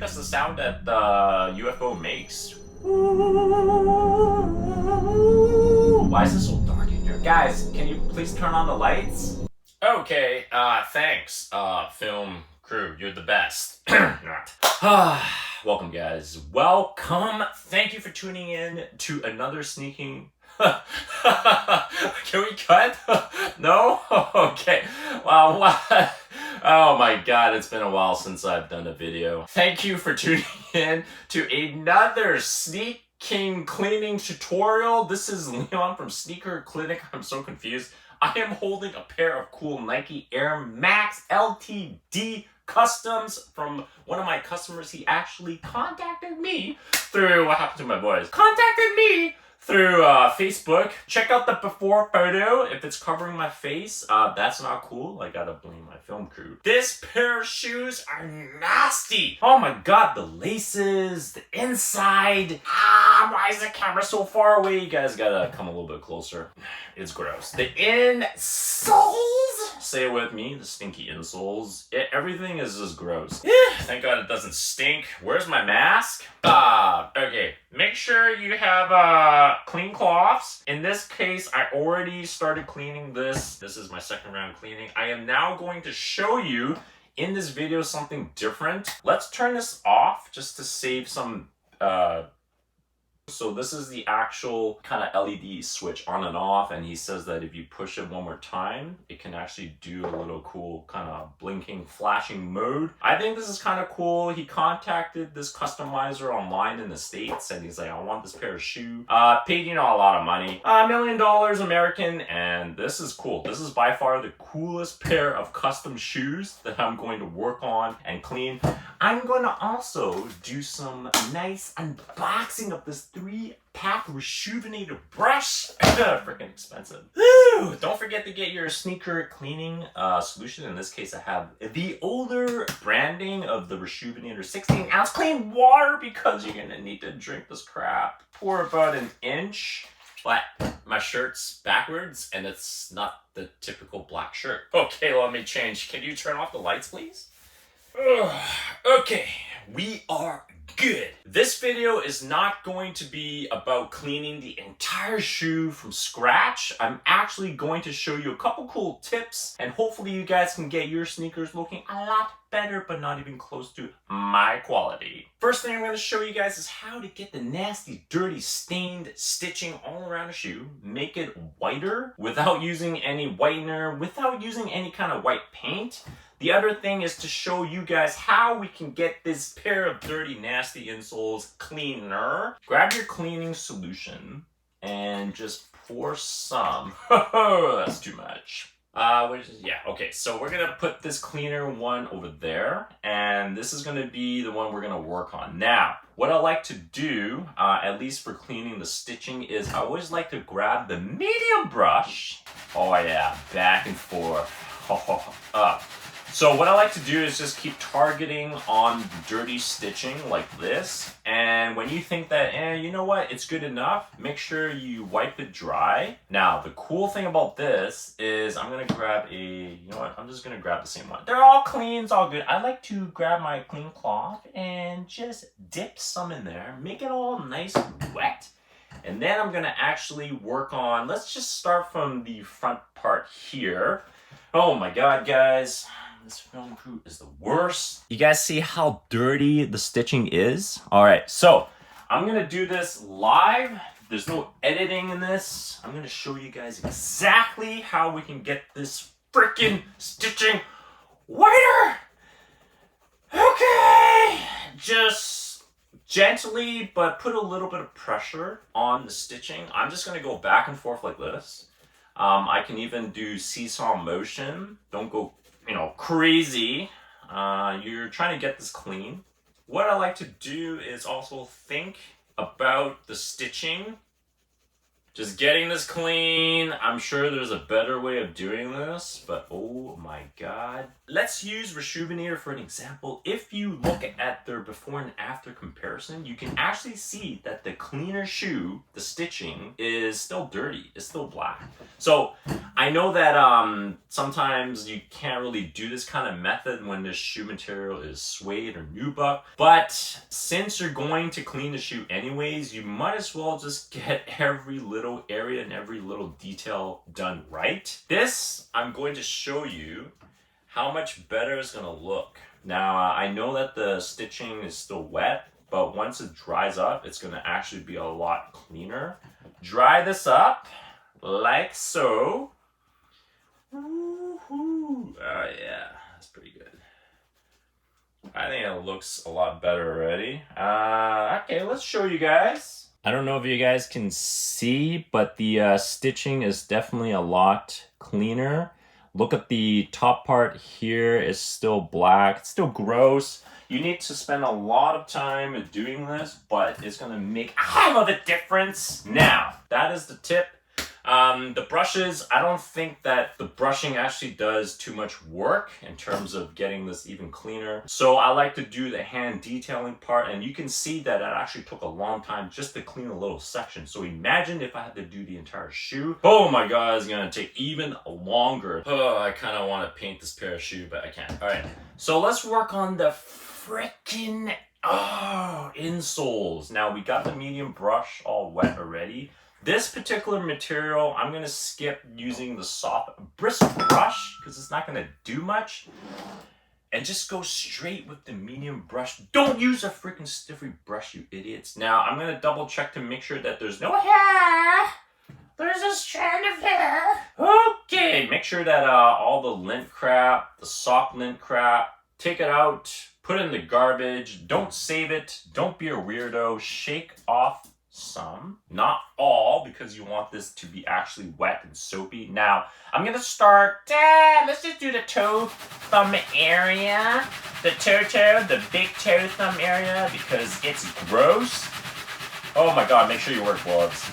that's the sound that the UFO makes. Why is it so dark in here? Guys, can you please turn on the lights? Okay, thanks, film crew. You're the best. Not. Welcome, guys. Welcome. Thank you for tuning in to another sneaking. Can we cut? No? Okay. Wow, what? Oh my god, it's been a while since I've done a video. Thank you for tuning in to another sneaking cleaning tutorial. This is Leon from Sneaker Klinic. I'm so confused. I am holding a pair of cool Nike Air Max LTD customs from one of my customers. He actually contacted me through, what happened to my boys? Contacted me through Facebook. Check out the before photo. If it's covering my face, that's not cool. I gotta blame my film crew. This pair of shoes are nasty. Oh my god, the laces, the inside. Why is the camera so far away? You guys gotta come a little bit closer. It's gross. The insoles, say it with me, the stinky insoles. Everything is just gross. Thank god it doesn't stink. Where's my mask? Okay. Make sure you have clean cloths. In this case, I already started cleaning this. This is my second round cleaning. I am now going to show you in this video something different. Let's turn this off just to save some so this is the actual kind of LED switch on and off, and he says that if you push it one more time, it can actually do a little cool kind of blinking, flashing mode. I think this is kind of cool. He contacted this customizer online in the States, and he's like, I want this pair of shoe. Paid, a lot of money. $1 million American, and this is cool. This is by far the coolest pair of custom shoes that I'm going to work on and clean. I'm going to also do some nice unboxing of this 3-pack Rejuvenator brush. Freaking expensive. Woo! Don't forget to get your sneaker cleaning solution. In this case, I have the older branding of the Rejuvenator 16-ounce clean water because you're going to need to drink this crap. Pour about an inch. But my shirt's backwards and it's not the typical black shirt. Okay, let me change. Can you turn off the lights, please? Okay, we are good. This video is not going to be about cleaning the entire shoe from scratch. I'm actually going to show you a couple cool tips, and hopefully you guys can get your sneakers looking a lot better, but not even close to my quality. First thing I'm going to show you guys is how to get the nasty, dirty, stained stitching all around a shoe, make it whiter without using any whitener, without using any kind of white paint. The other thing is to show you guys how we can get this pair of dirty, nasty insoles cleaner. Grab your cleaning solution and just pour some. That's too much. Okay, so we're gonna put this cleaner one over there, and this is gonna be the one we're gonna work on. Now, what I like to do, at least for cleaning the stitching, is I always like to grab the medium brush. Oh yeah, back and forth. So what I like to do is just keep targeting on dirty stitching like this. And when you think that, you know what, it's good enough, make sure you wipe it dry. Now, the cool thing about this is I'm going to grab I'm just going to grab the same one. They're all clean, it's all good. I like to grab my clean cloth and just dip some in there, make it all nice and wet. And then I'm going to actually work on, let's just start from the front part here. Oh my god, guys. This film crew is the worst. You guys see how dirty the stitching is? All right, so I'm gonna do this live. There's no editing in this. I'm gonna show you guys exactly how we can get this freaking stitching whiter. Okay, just gently, but put a little bit of pressure on the stitching. I'm just gonna go back and forth like this. I can even do seesaw motion. Don't go crazy. You're trying to get this clean. What I like to do is also think about the stitching Just getting this clean. I'm sure there's a better way of doing this, but oh my God. Let's use Rejuvenator for an example. If you look at their before and after comparison, you can actually see that the cleaner shoe, the stitching, is still dirty. It's still black. So I know that sometimes you can't really do this kind of method when the shoe material is suede or nubuck, but since you're going to clean the shoe anyways, you might as well just get every little area and every little detail done right. This, I'm going to show you how much better it's going to look. Now, I know that the stitching is still wet, but once it dries up, it's going to actually be a lot cleaner. Dry this up like so. Woo-hoo. Oh yeah, that's pretty good. I think it looks a lot better already. Okay, let's show you guys. I don't know if you guys can see, but the stitching is definitely a lot cleaner. Look at the top part here, is still black. It's still gross. You need to spend a lot of time doing this, but it's gonna make a hell of a difference. Now, that is the tip. The brushes, I don't think that the brushing actually does too much work in terms of getting this even cleaner. So I like to do the hand detailing part, and you can see that it actually took a long time just to clean a little section. So imagine if I had to do the entire shoe. Oh my God, it's gonna take even longer. Oh, I kind of want to paint this pair of shoe, but I can't. All right, so let's work on the freaking insoles. Now we got the medium brush all wet already. This particular material, I'm gonna skip using the soft bristle brush because it's not gonna do much. And just go straight with the medium brush. Don't use a freaking stiffer brush, you idiots. Now, I'm gonna double check to make sure that there's no hair. There's a strand of hair. Okay, make sure that all the lint crap, the soft lint crap, take it out, put it in the garbage. Don't save it. Don't be a weirdo. Shake off some, not all, because you want this to be actually wet and soapy. Now, I'm gonna start, let's just do the toe thumb area. The the big toe thumb area, because it's gross. Oh my God, make sure you wear gloves.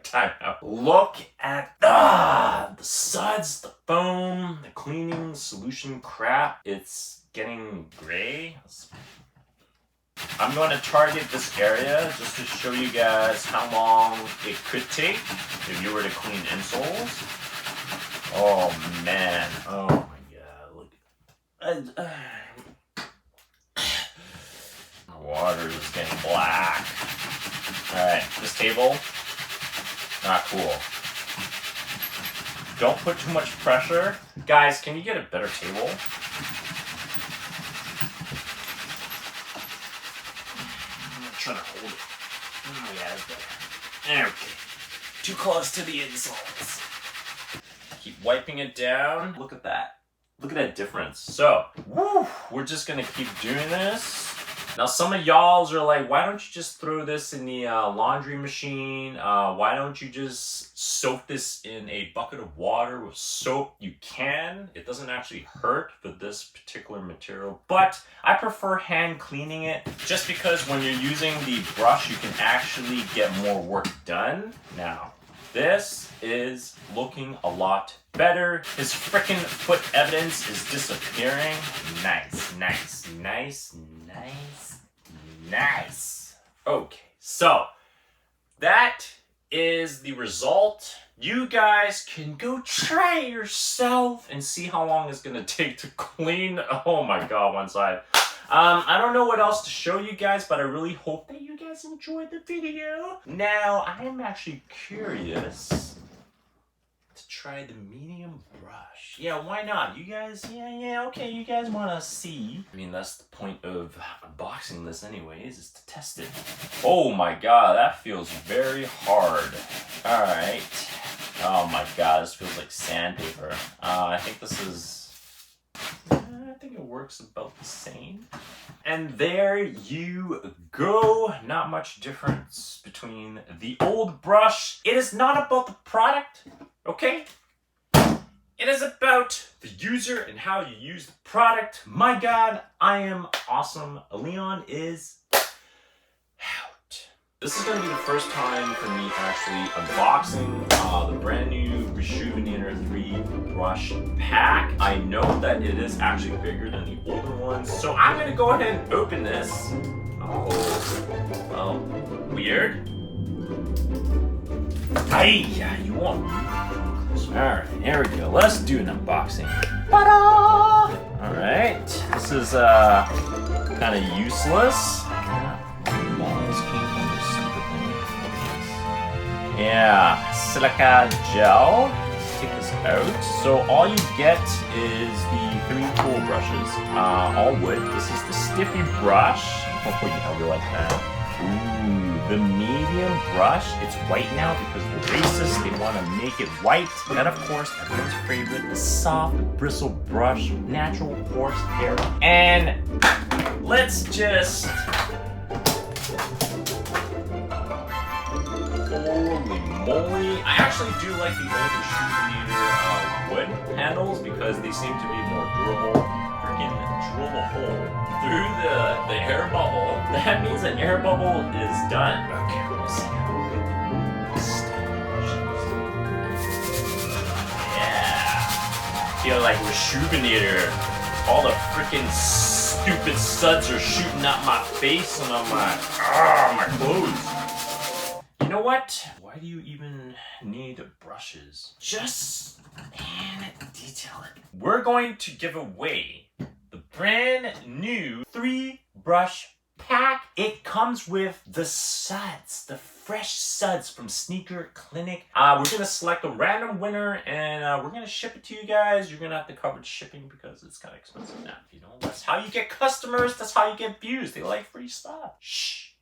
Time out. Look at the suds, the foam, the cleaning solution crap. It's getting gray. I'm going to target this area just to show you guys how long it could take if you were to clean insoles. Oh man, oh my God, look. The water is getting black. Alright, this table, not cool. Don't put too much pressure. Guys, can you get a better table? Trying to hold it. Oh yeah, that's better. Okay. Too close to the insoles. Keep wiping it down. Look at that. Look at that difference. So, we're just gonna keep doing this. Now some of y'all are like, why don't you just throw this in the laundry machine? Why don't you just soak this in a bucket of water with soap? You can. It doesn't actually hurt for this particular material, but I prefer hand cleaning it just because when you're using the brush, you can actually get more work done. Now, this is looking a lot better. His frickin' foot evidence is disappearing. Nice, nice, nice, nice, nice. Okay, so that is the result. You guys can go try it yourself and see how long it's gonna take to clean. Oh my God, one side. I don't know what else to show you guys, but I really hope that you guys enjoyed the video. Now, I am actually curious to try the medium brush. Yeah, why not? You guys, yeah, okay, you guys want to see. I mean, that's the point of unboxing this anyways, is to test it. Oh my God, that feels very hard. All right. Oh my God, this feels like sandpaper. I think this is... I think it works about the same. And there you go. Not much difference between the old brush. It is not about the product, okay? It is about the user and how you use the product. My God, I am awesome. Leon is out. This is going to be the first time for me actually unboxing the brand new Rejuvenator 3 brush pack. I know that it is actually bigger than the older ones, so I'm going to go ahead and open this. Oh, well, weird. Hey, you want? Alright, here we go. Let's do an unboxing. Ta-da! Alright, this is kind of useless. Balls came from this stupid thing. Yeah, silica gel. Let's take this out. So all you get is the 3 tool brushes, all wood. This is the stiffy brush. Oh, yeah, we like that. Ooh, the medium brush. It's white now because we're racist. They want to make it white. And of course, everyone's favorite, the soft bristle brush, natural horse hair. And let's just... Holy moly. I actually do like the old Rejuvenator wood handles because they seem to be more durable. Freaking drill a hole through the air bubble. That means the air bubble is done. Okay, we'll see how good the yeah. Feel like Rejuvenator. All the freaking stupid suds are shooting out my face and on my clothes. You know what? Why do you even need brushes? Just hand detail it. We're going to give away the brand new 3 brush pack. It comes with the suds, the fresh suds from Sneaker Klinic. We're gonna select a random winner and we're gonna ship it to you guys. You're gonna have to cover the shipping because it's kind of expensive now. You know, that's how you get customers. That's how you get views. They like free stuff. Shh.